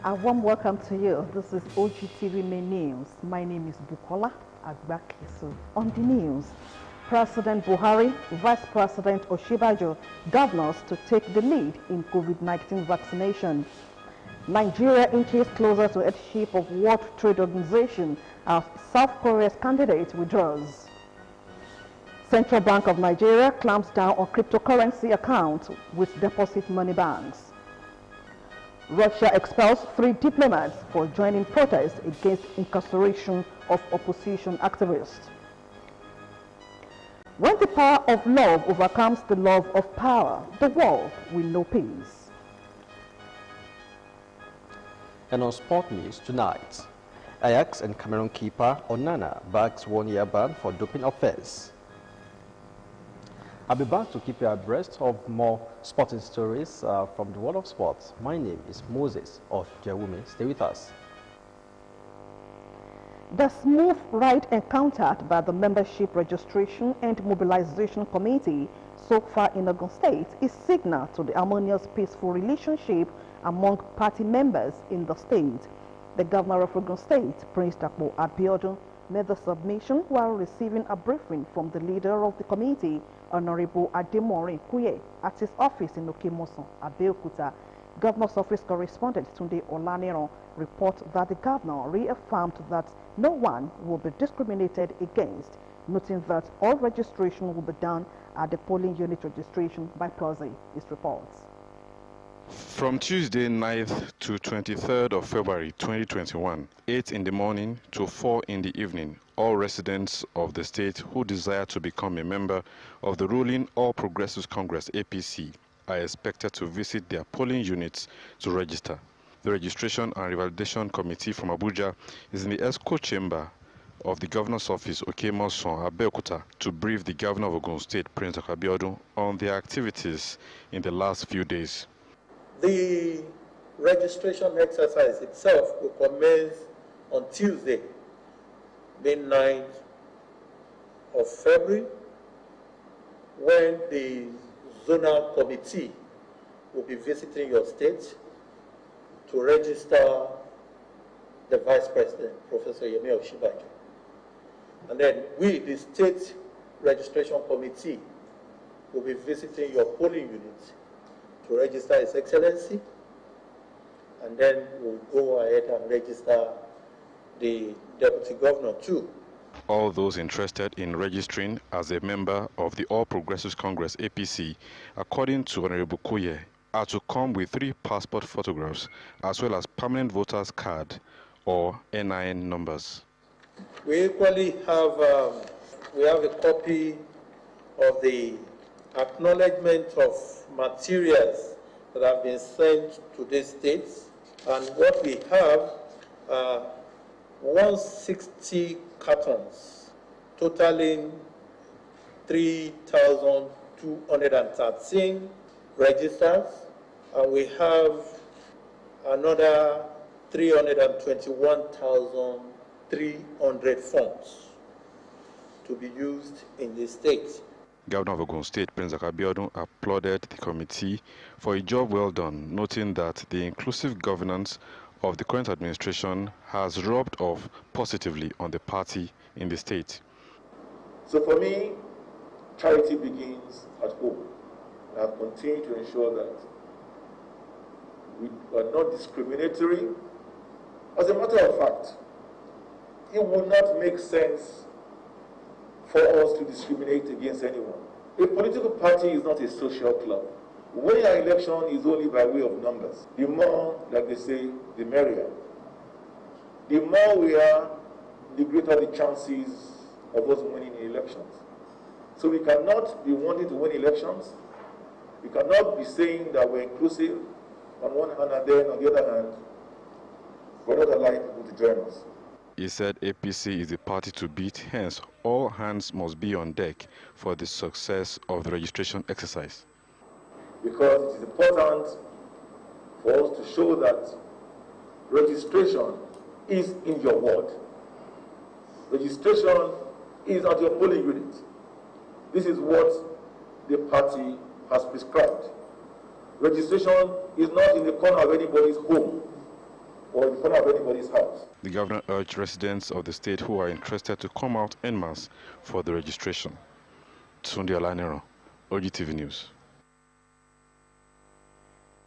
A warm welcome to you. This is OGTV Main News. My name is Bukola Agbakisu. On the news, President Buhari, Vice President Oshibajo, governors to take the lead in COVID-19 vaccination. Nigeria inches closer to headship of World Trade Organization as South Korea's candidate withdraws. Central Bank of Nigeria clamps down on cryptocurrency accounts with deposit money banks. Russia expels 3 diplomats for joining protests against incarceration of opposition activists. When the power of love overcomes the love of power, the world will know peace. And on sport news tonight, Ajax and Cameroon keeper Onana bags 1-year ban for doping offense. I'll be back to keep you abreast of more sporting stories from the world of sports. My name is Moses of Jawumi. Stay with us. The smooth ride encountered by the Membership Registration and Mobilization Committee so far in Ogun State is signal to the harmonious, peaceful relationship among party members in the state. The Governor of Ogun State, Prince Dapo Abiodun, made the submission while receiving a briefing from the leader of the committee, Honorable Ademore Kuye, at his office in Okimoson, Abeokuta. Governor's office correspondent Tunde Olaniro reports that the governor reaffirmed that no one will be discriminated against, noting that all registration will be done at the polling unit registration by Prezi. His reports. From Tuesday 9th to 23rd of February 2021, 8 in the morning to 4 in the evening, all residents of the state who desire to become a member of the ruling All Progressives Congress APC are expected to visit their polling units to register. The Registration and Revalidation Committee from Abuja is in the ESCO chamber of the Governor's Office, Okemosson, Abeokuta, to brief the Governor of Ogun State, Prince Abiodun, on their activities in the last few days. The registration exercise itself will commence on Tuesday, the 9th of February, when the zonal committee will be visiting your state to register the Vice President, Professor Yemi Oshibajo. And then we, the State Registration Committee, will be visiting your polling unit to register His Excellency, and then we'll go ahead and register the Deputy Governor too. All those interested in registering as a member of the All Progressives Congress APC, according to Honorable Kuye, are to come with 3 passport photographs as well as permanent voters card or NIN numbers. We equally have a copy of the acknowledgement of materials that have been sent to these states, and what we have 160 cartons totaling 3,213 registers, and we have another 321,300 forms to be used in the state. Governor of Ogun State, Prince Abiodun, applauded the committee for a job well done, noting that the inclusive governance of the current administration has rubbed off positively on the party in the state. So for me, charity begins at home. And I'll continue to ensure that we are not discriminatory. As a matter of fact, it will not make sense for us to discriminate against anyone. A political party is not a social club. Winning an election is only by way of numbers. The more, like they say, the merrier. The more we are, the greater the chances of us winning elections. So we cannot be wanting to win elections. We cannot be saying that we're inclusive on one hand, and then on the other hand, we're not allowing people to join us. He said APC is the party to beat, hence all hands must be on deck for the success of the registration exercise. Because it is important for us to show that registration is in your ward. Registration is at your polling unit. This is what the party has prescribed. Registration is not in the corner of anybody's home. or in front of anybody's house. The governor urged residents of the state who are interested to come out en masse for the registration. Tunde Olanero, OGTV News.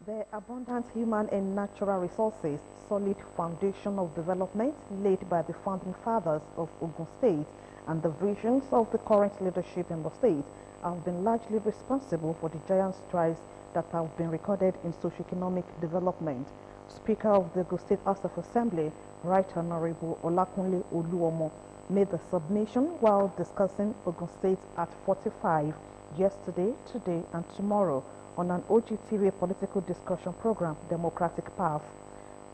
The abundant human and natural resources, solid foundation of development laid by the founding fathers of Ogun State and the visions of the current leadership in the state have been largely responsible for the giant strides that have been recorded in socio-economic development. Speaker of the Ogun State House of Assembly, Right Honorable Olakunle Oluomo, made the submission while discussing Ogun State at 45 yesterday, today and tomorrow on an OGTV political discussion program, Democratic Path.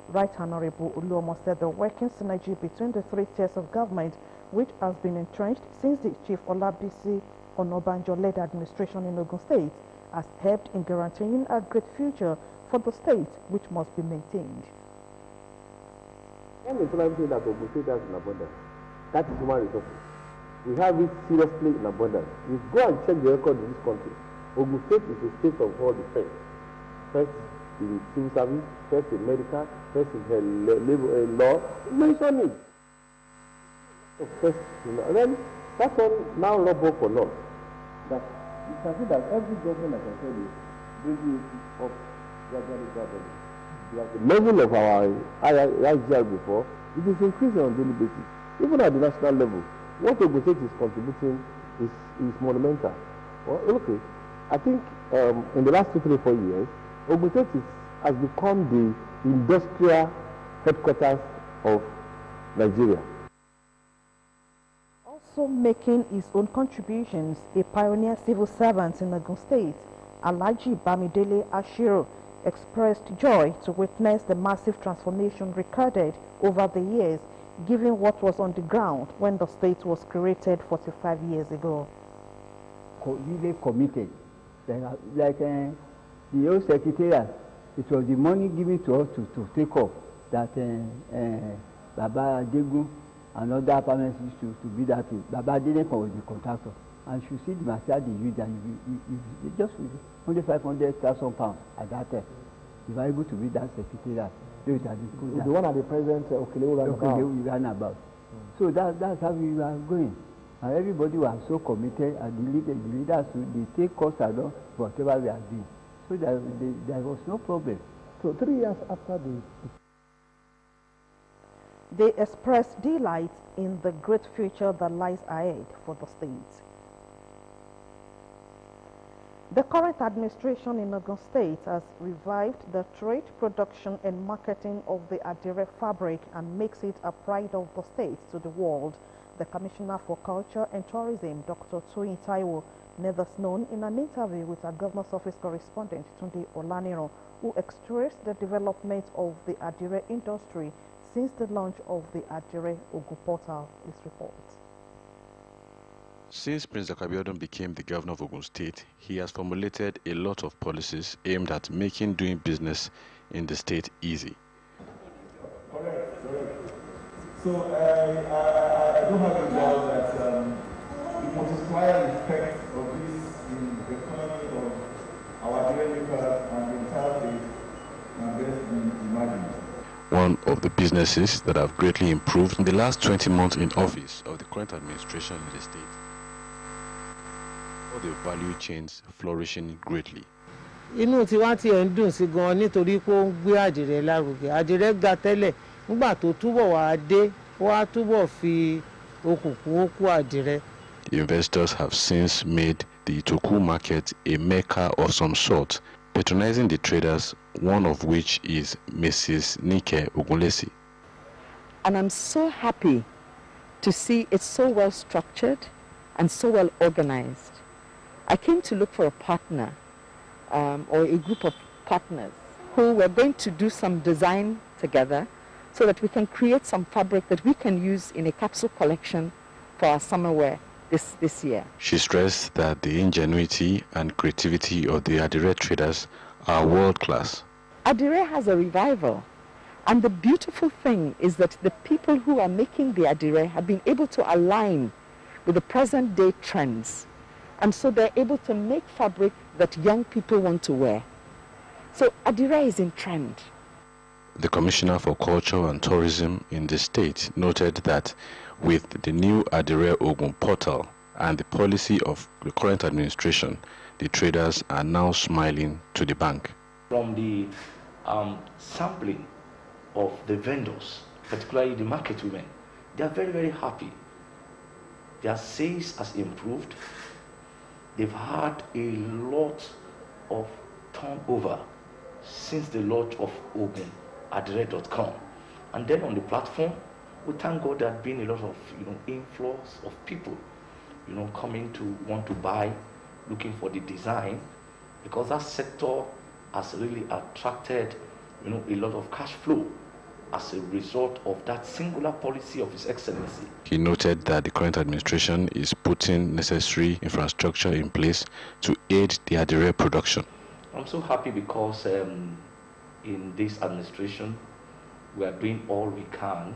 Right Honorable Oluomo said the working synergy between the three tiers of government, which has been entrenched since the Chief Olabisi Onabanjo-led administration in Ogun State, has helped in guaranteeing a great future for the state, which must be maintained. One important thing that Ogun State has in abundance, that is human resources. We have it seriously in abundance. You go and check the record in this country. Ogun State is a state of all defense. First in civil service, first in medical, first in labor law. Mention it. First, and then that one now rub off on us. That you can see that every government, like I said, is bringing it up gradually. The level of our IGR before, it is increasing on a daily basis. Even at the national level, what Ogun State is contributing is monumental. Well, okay. I think in the last 2, 3, 4 years, Ogun State has become the industrial headquarters of Nigeria. Also making his own contributions, a pioneer civil servant in Ogun State, Alhaji Bamidele Ashiru, expressed joy to witness the massive transformation recorded over the years, given what was on the ground when the state was created 45 years ago. Really committed. Like the old secretariat, it was the money given to us to take off that Baba Adegu and other apartments used to be that way. Baba Adegu was the contractor. And you see the material they used, and you just with only 500,000 pounds at that time. You were able to build that secretariat. The one at the present Okelewu ran about. So that's how we are going. And everybody was so committed, and the leaders, they take us along for whatever we are doing. So there was no problem. So 3 years after they expressed delight in the great future that lies ahead for the state. The current administration in Ogun State has revived the trade, production and marketing of the Adire fabric and makes it a pride of the state to the world. The Commissioner for Culture and Tourism, Dr. Toyin Taiwo, made this known in an interview with our Governor's Office correspondent, Tunde Olanero, who expressed the development of the Adire industry since the launch of the Adire Ogun portal. This report. Since Prince Akabiodun became the governor of Ogun State, he has formulated a lot of policies aimed at making doing business in the state easy. Correct. So I don't have a doubt that the multiplier effect of this in the economy of our developers and the entire state can best be imagined. One of the businesses that have greatly improved in the last 20 months in office of the current administration in the state. All the value chains flourishing greatly. Inú tí wọ́n ti ẹ̀ ń dùn sí gan nítorí pé ó ń gbé àdìrẹ lárugẹ. Àdìrẹ ga tẹ́lẹ̀ nígbà tó túbọ̀ wá dé ó wá túbọ̀ fi okùnkùn okú àdìrẹ. Investors have since made the Itoku market a mecca of some sort, patronizing the traders, one of which is Mrs. Nike Ogunlesi. And I'm so happy to see it so well structured and so well organized. I came to look for a partner or a group of partners who were going to do some design together so that we can create some fabric that we can use in a capsule collection for our summer wear this year. She stressed that the ingenuity and creativity of the Adire traders are world class. Adire has a revival, and the beautiful thing is that the people who are making the Adire have been able to align with the present day trends. And so they're able to make fabric that young people want to wear. So Adire is in trend. The Commissioner for Culture and Tourism in the state noted that with the new Adire Ogun portal and the policy of the current administration, the traders are now smiling to the bank. From the sampling of the vendors, particularly the market women, they are very, very happy. Their sales has improved. They've had a lot of turnover since the launch of Ogun Adire.com. And then on the platform, we thank God there have been a lot of influx of people coming to want to buy, looking for the design, because that sector has really attracted a lot of cash flow as a result of that singular policy of His Excellency. He noted that the current administration is putting necessary infrastructure in place to aid the Adire production. I'm so happy because in this administration, we are doing all we can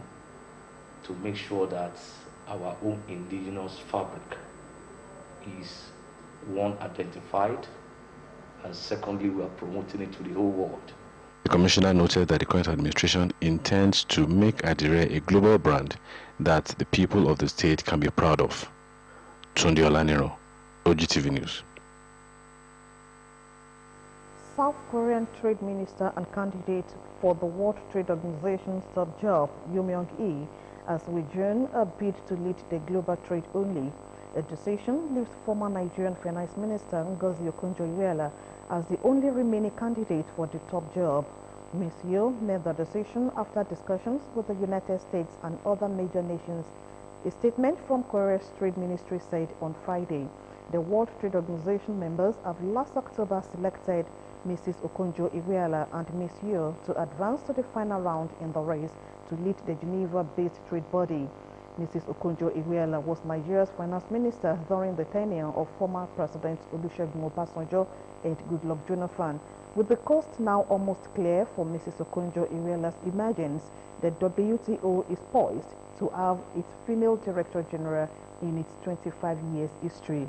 to make sure that our own indigenous fabric is, one, identified, and secondly, we are promoting it to the whole world. The Commissioner noted that the current administration intends to make Adire a global brand that the people of the state can be proud of. Tunde Olaniro, OGTV News. South Korean Trade Minister and candidate for the World Trade Organization's top job, Yoo Myung-hee, has withdrawn a bid to lead the global trade only. A decision leaves former Nigerian Finance Minister Ngozi Okonjo-Iweala as the only remaining candidate for the top job. Ms. Yoo made the decision after discussions with the United States and other major nations. A statement from Korea's Trade Ministry said on Friday, the World Trade Organization members have last October selected Mrs. Okonjo-Iweala and Ms. Yoo to advance to the final round in the race to lead the Geneva-based trade body. Mrs. Okonjo-Iweala was Nigeria's finance minister during the tenure of former President Olusegun Obasanjo and Goodluck Jonathan. With the coast now almost clear for Mrs. Okonjo-Iweala's emergence, the WTO is poised to have its female Director General in its 25 years history.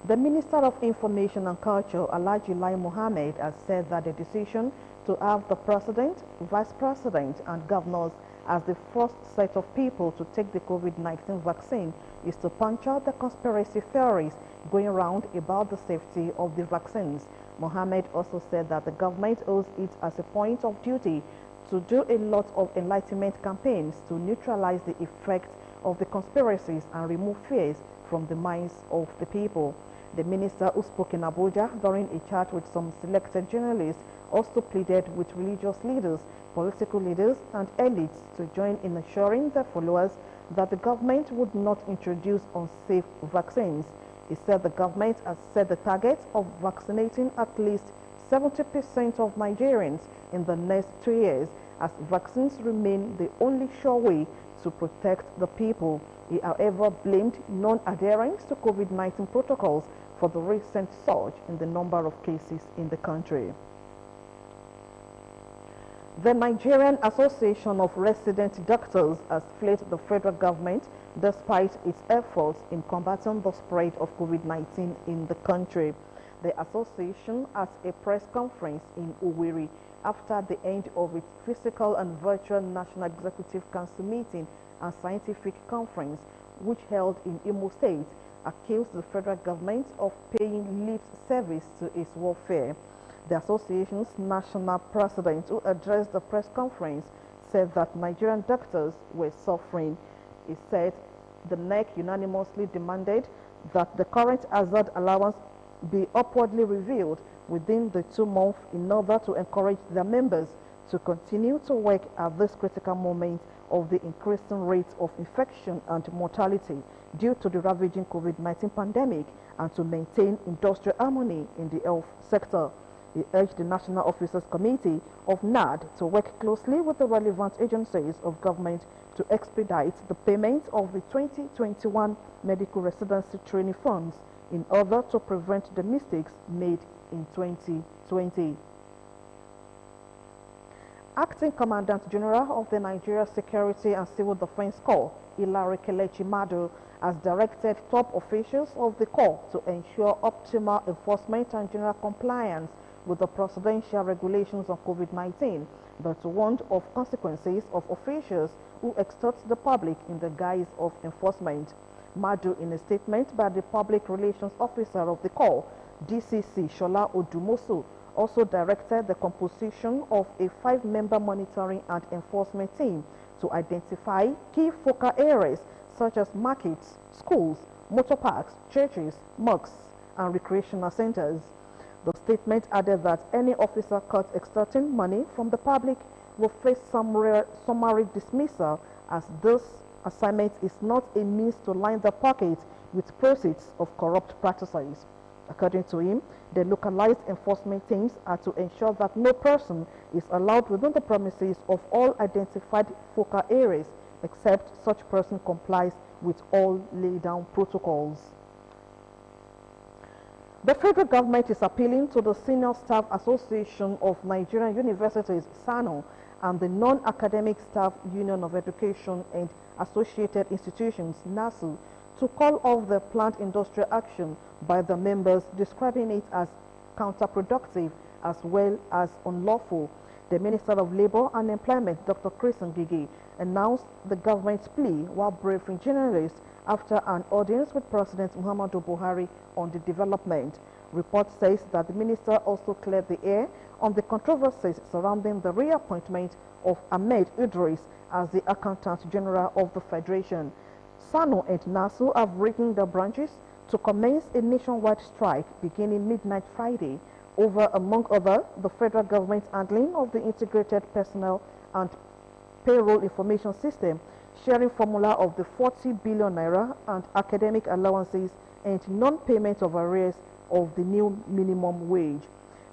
The Minister of Information and Culture, Alhaji Lai Mohammed, has said that the decision to have the President, Vice President and Governors as the first set of people to take the COVID-19 vaccine is to puncture the conspiracy theories going around about the safety of the vaccines. Mohammed also said that the government owes it as a point of duty to do a lot of enlightenment campaigns to neutralize the effect of the conspiracies and remove fears from the minds of the people. The minister, who spoke in Abuja during a chat with some selected journalists, also pleaded with religious leaders, political leaders and elites to join in assuring their followers that the government would not introduce unsafe vaccines. He said the government has set the target of vaccinating at least 70% of Nigerians in the next 2 years, as vaccines remain the only sure way to protect the people. He, however, blamed non-adherence to COVID-19 protocols for the recent surge in the number of cases in the country. The Nigerian Association of Resident Doctors has fled the federal government despite its efforts in combating the spread of COVID-19 in the country. The association has a press conference in Owerri after the end of its physical and virtual National Executive Council meeting and scientific conference, which held in Imo State, accused the federal government of paying lip service to its warfare. The association's national president, who addressed the press conference, said that Nigerian doctors were suffering. He said the NEC unanimously demanded that the current hazard allowance be upwardly reviewed within the 2 months in order to encourage their members to continue to work at this critical moment of the increasing rate of infection and mortality due to the ravaging COVID-19 pandemic and to maintain industrial harmony in the health sector. He urged the National Officers Committee of NAD to work closely with the relevant agencies of government to expedite the payment of the 2021 medical residency training funds in order to prevent the mistakes made in 2020. Acting Commandant General of the Nigeria Security and Civil Defense Corps, Ilare Kelechi Madu, has directed top officials of the Corps to ensure optimal enforcement and general compliance with the presidential regulations on COVID-19, but warned of consequences of officials who extort the public in the guise of enforcement. Madu, in a statement by the Public Relations Officer of the Corps, DCC Shola Odumosu, also directed the composition of a 5-member monitoring and enforcement team to identify key focal areas such as markets, schools, motor parks, churches, mosques, and recreational centers. The statement added that any officer caught extorting money from the public will face summary dismissal, as this assignment is not a means to line the pocket with proceeds of corrupt practices. According to him, the localized enforcement teams are to ensure that no person is allowed within the premises of all identified focal areas except such person complies with all laid down protocols. The federal government is appealing to the Senior Staff Association of Nigerian Universities, SANU, and the Non-Academic Staff Union of Education and Associated Institutions, NASU, to call off the planned industrial action by the members, describing it as counterproductive as well as unlawful. The Minister of Labour and Employment, Dr. Chris Ngige, announced the government's plea while briefing journalists after an audience with President Muhammadu Buhari on the development. Report says that the minister also cleared the air on the controversies surrounding the reappointment of Ahmed Idris as the Accountant General of the Federation. SANU and NASU have written the branches to commence a nationwide strike beginning midnight Friday over, among other, the federal government's handling of the integrated personnel and payroll information system, sharing formula of the 40 billion naira and academic allowances and non-payment of arrears of the new minimum wage.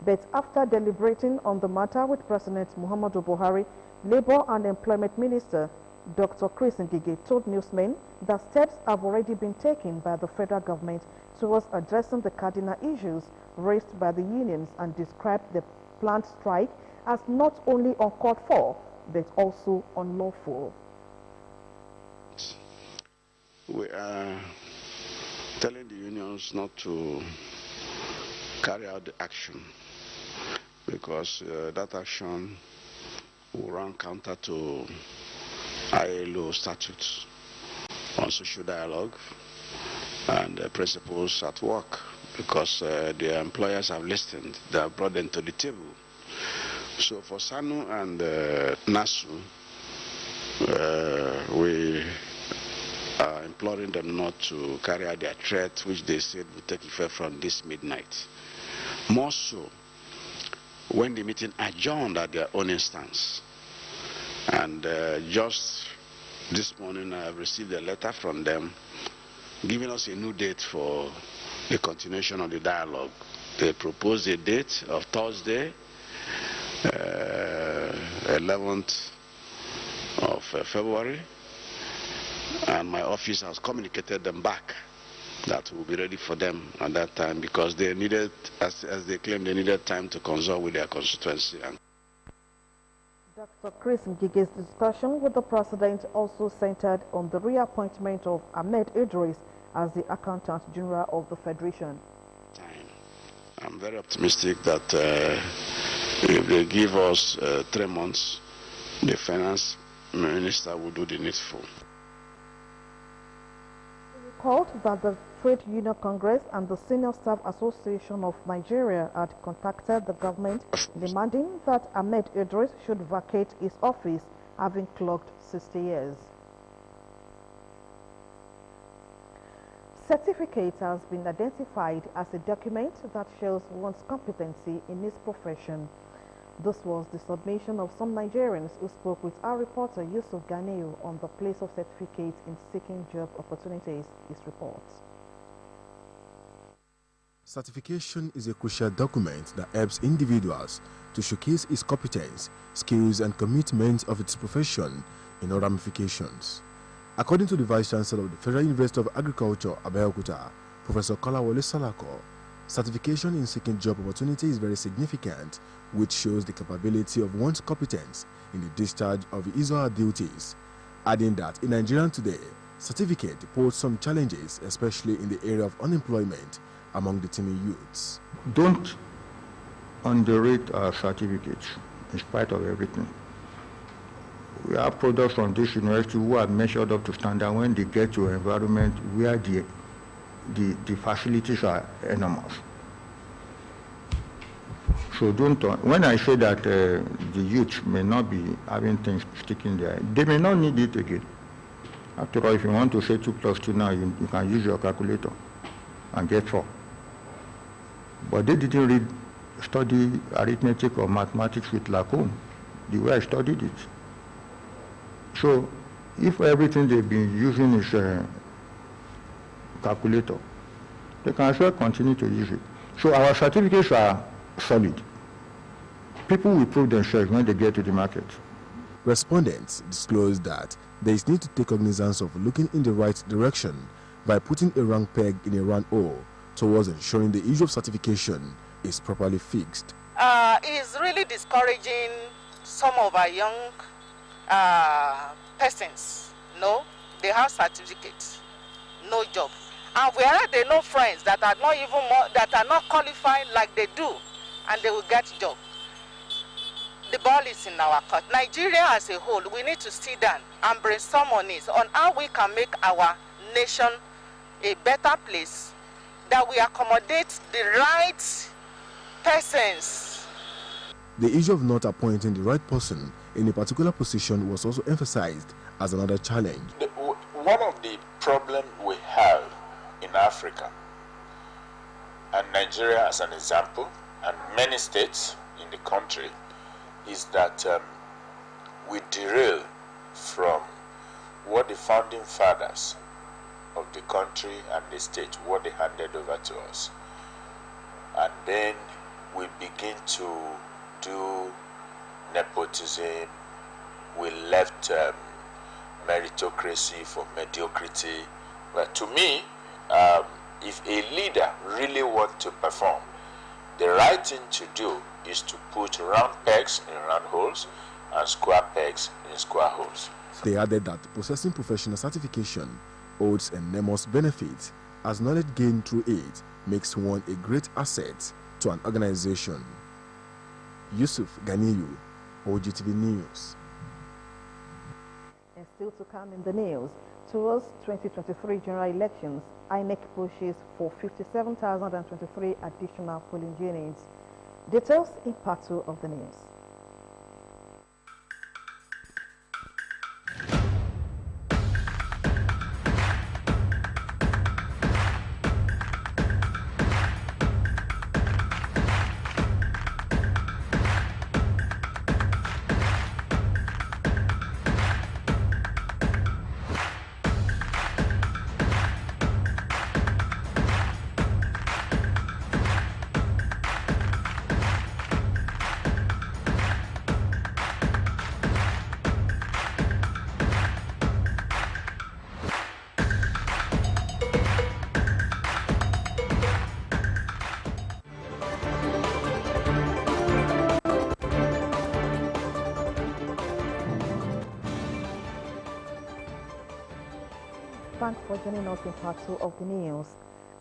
But after deliberating on the matter with President Muhammadu Buhari, Labour and Employment Minister Dr. Chris Ngige told newsmen that steps have already been taken by the federal government towards addressing the cardinal issues raised by the unions, and described the planned strike as not only uncalled for but also unlawful. We are telling the unions not to carry out the action because that action will run counter to ILO statutes on social dialogue and principles at work, because their employers have listened, they have brought them to the table. So for SANU and NASU, we are imploring them not to carry out their threat, which they said will take effect from this midnight. More so, when the meeting adjourned at their own instance. And just this morning I have received a letter from them giving us a new date for the continuation of the dialogue. They proposed a date of Thursday, 11th of February, and my office has communicated them back that will be ready for them at that time, because they needed, as they claim, they needed time to consult with their constituency. Dr. Chris Ngige's discussion with the president also centered on the reappointment of Ahmed Idris as the Accountant General of the Federation. I'm very optimistic that if they give us 3 months, the finance minister will do the needful. Recalled that the Trade Union Congress and the Senior Staff Association of Nigeria had contacted the government demanding that Ahmed Idris should vacate his office, having clocked 60 years. Certificate has been identified as a document that shows one's competency in his profession. This was the submission of some Nigerians who spoke with our reporter Yusuf Ganiu on the place of certificate in seeking job opportunities. His reports. Certification is a crucial document that helps individuals to showcase his competence, skills and commitment of its profession in all ramifications. According to the Vice Chancellor of the Federal University of Agriculture, Abeokuta, Professor Kolawole Salako, certification in seeking job opportunity is very significant, which shows the capability of one's competence in the discharge of his or her duties, adding that in Nigeria today, certificate poses some challenges, especially in the area of unemployment among the teeny youths. Don't underrate our certificates in spite of everything. We have products from this university who are measured up to standard when they get to an environment where the facilities are enormous. So when I say that the youth may not be having things sticking there, they may not need it again. After all, if you want to say 2 + 2 now, you can use your calculator and get 4. But they didn't study arithmetic or mathematics with Lacombe the way I studied it. So if everything they've been using is a calculator, they can as well continue to use it. So our certificates are solid. People will prove themselves when they get to the market. Respondents disclosed that there is need to take cognizance of looking in the right direction by putting a round peg in a round hole towards ensuring the issue of certification is properly fixed. It's really discouraging some of our young persons. No, they have certificates, no job, and whereas they know friends that are not even that are not qualified like they do, and they will get job. The ball is in our court. Nigeria as a whole, we need to sit down and brainstorm on it, on how we can make our nation a better place, that we accommodate the right persons. The issue of not appointing the right person in a particular position was also emphasized as another challenge. One of the problems we have in Africa, and Nigeria as an example, and many states in the country, is that we derail from what the founding fathers of the country and the state, what they handed over to us. And then we begin to do nepotism. We left meritocracy for mediocrity. But to me, if a leader really wants to perform, the right thing to do is to put round pegs in round holes and square pegs in square holes. They added that possessing professional certification holds enormous benefit, as knowledge gained through it makes one a great asset to an organization. Yusuf Ganiyu, OGTV News. And still to come in the news, towards 2023 general elections, INEC pushes for 57,023 additional polling units. Details in part 2 of the news. Thanks for joining us in part 2 of the news.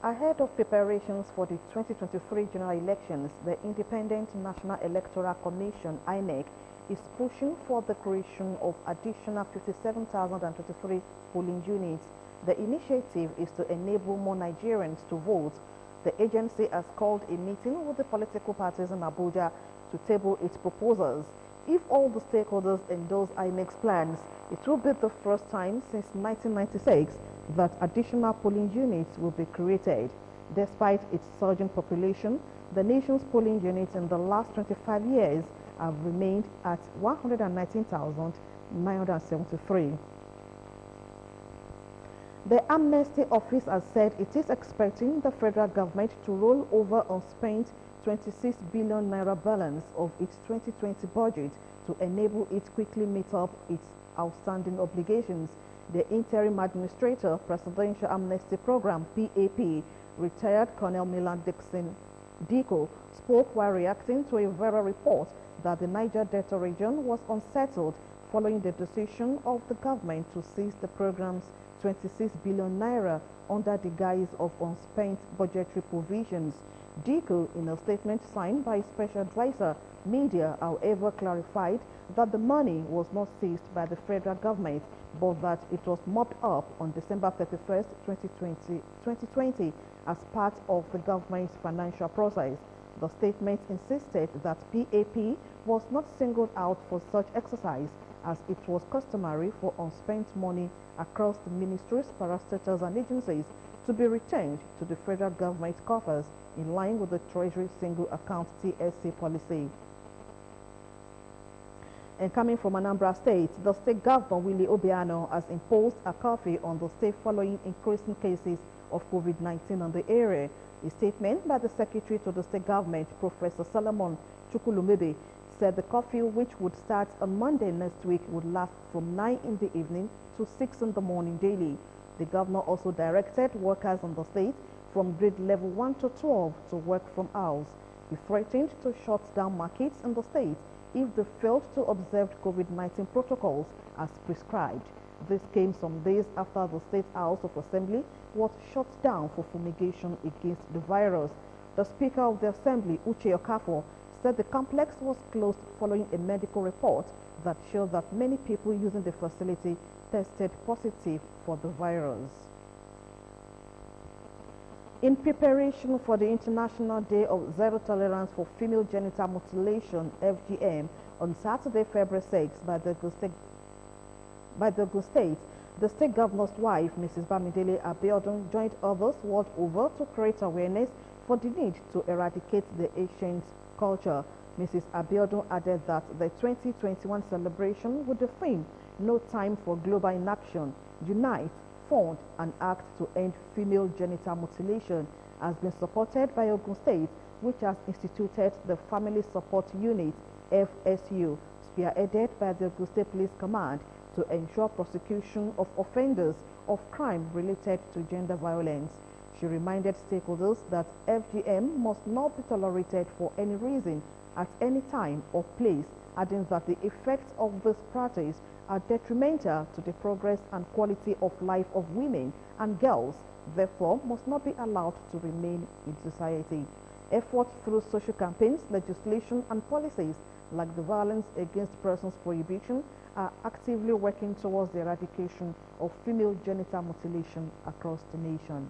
Ahead of preparations for the 2023 general elections, the Independent National Electoral Commission, INEC, is pushing for the creation of additional 57,023 polling units. The initiative is to enable more Nigerians to vote. The agency has called a meeting with the political parties in Abuja to table its proposals. If all the stakeholders endorse INEC's plans, it will be the first time since 1996 that additional polling units will be created. Despite its surging population, the nation's polling units in the last 25 years have remained at 119,973. The Amnesty Office has said it is expecting the federal government to roll over unspent 26 billion naira balance of its 2020 budget to enable it quickly meet up its outstanding obligations. The Interim Administrator, Presidential Amnesty Program, PAP, retired Colonel Milan Dixon Diko, spoke while reacting to a viral report that the Niger Delta region was unsettled following the decision of the government to seize the program's 26 billion naira under the guise of unspent budgetary provisions. DICO, in a statement signed by Special Advisor Media, however, clarified that the money was not seized by the federal government, but that it was mopped up on December 31st, 2020 as part of the government's financial process. The statement insisted that PAP was not singled out for such exercise, as it was customary for unspent money across the ministries, parastatals and agencies to be returned to the federal government coffers in line with the Treasury Single Account TSC policy. And coming from Anambra State, the state governor, Willie Obiano, has imposed a curfew on the state following increasing cases of COVID-19 in the area. A statement by the secretary to the state government, Professor Solomon Chukwulumebe, said the curfew, which would start on Monday next week, would last from 9 in the evening to 6 in the morning daily. The governor also directed workers in the state from grade level 1 to 12 to work from house. He threatened to shut down markets in the state if they failed to observe COVID-19 protocols as prescribed. This came some days after the State House of Assembly was shut down for fumigation against the virus. The Speaker of the Assembly, Uche Okafor, said the complex was closed following a medical report that showed that many people using the facility tested positive for the virus. In preparation for the International Day of Zero Tolerance for Female Genital Mutilation, FGM, on Saturday, February 6, by the Ogun State, the state governor's wife, Mrs. Bamidele Abiodun, joined others world over to create awareness for the need to eradicate the ancient culture. Mrs. Abiodun added that the 2021 celebration with the theme, No Time for Global Inaction, Unite, Fund and Act to End Female Genital Mutilation, has been supported by Ogun State, which has instituted the Family Support Unit, FSU, spearheaded by the Ogun State Police Command, to ensure prosecution of offenders of crime related to gender violence. She reminded stakeholders that FGM must not be tolerated for any reason, at any time or place, adding that the effects of this practice are detrimental to the progress and quality of life of women and girls, therefore must not be allowed to remain in society. Efforts through social campaigns, legislation and policies like the Violence Against Persons Prohibition are actively working towards the eradication of female genital mutilation across the nation.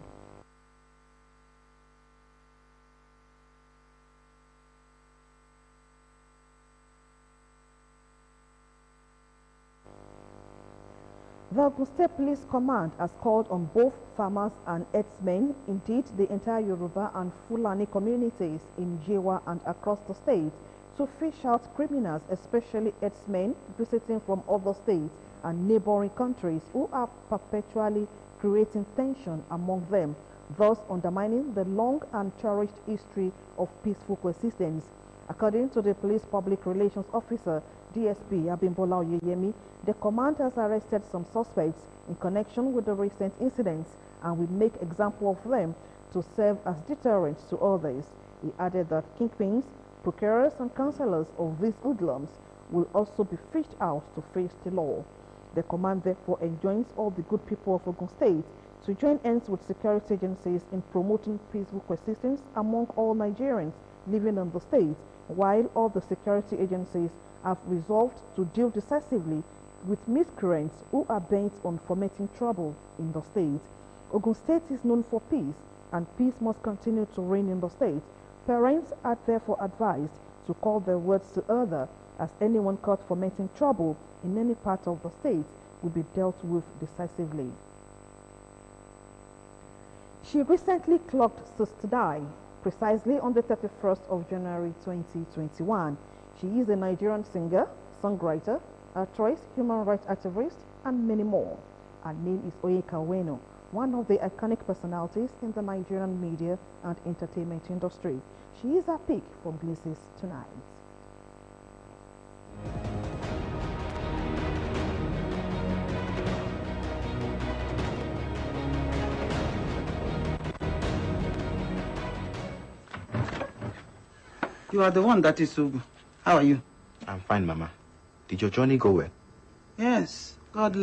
The Ogun State Police Command has called on both farmers and herdsmen, indeed the entire Yoruba and Fulani communities in Jewa and across the state, to fish out criminals, especially herdsmen visiting from other states and neighboring countries who are perpetually creating tension among them, thus undermining the long and cherished history of peaceful coexistence. According to the police public relations officer, DSP Abimbola Oyeyemi, the command has arrested some suspects in connection with the recent incidents and will make example of them to serve as deterrents to others. He added that kingpins, procurers and counselors of these hoodlums will also be fished out to face the law. The command therefore enjoins all the good people of Ogun State to join hands with security agencies in promoting peaceful coexistence among all Nigerians living in the state, while all the security agencies have resolved to deal decisively with miscreants who are bent on fomenting trouble in the state. Ogun State is known for peace, and peace must continue to reign in the state. Parents are therefore advised to call their words to order, as anyone caught fomenting trouble in any part of the state will be dealt with decisively. She recently clocked 69, precisely on the 31st of January 2021. She is a Nigerian singer, songwriter, actress, human rights activist, and many more. Her name is Oyeka Owenu, one of the iconic personalities in the Nigerian media and entertainment industry. She is our pick from Glimpses tonight. You are the one that is so good. How are you? I'm fine, Mama. Did your journey go well? Yes. God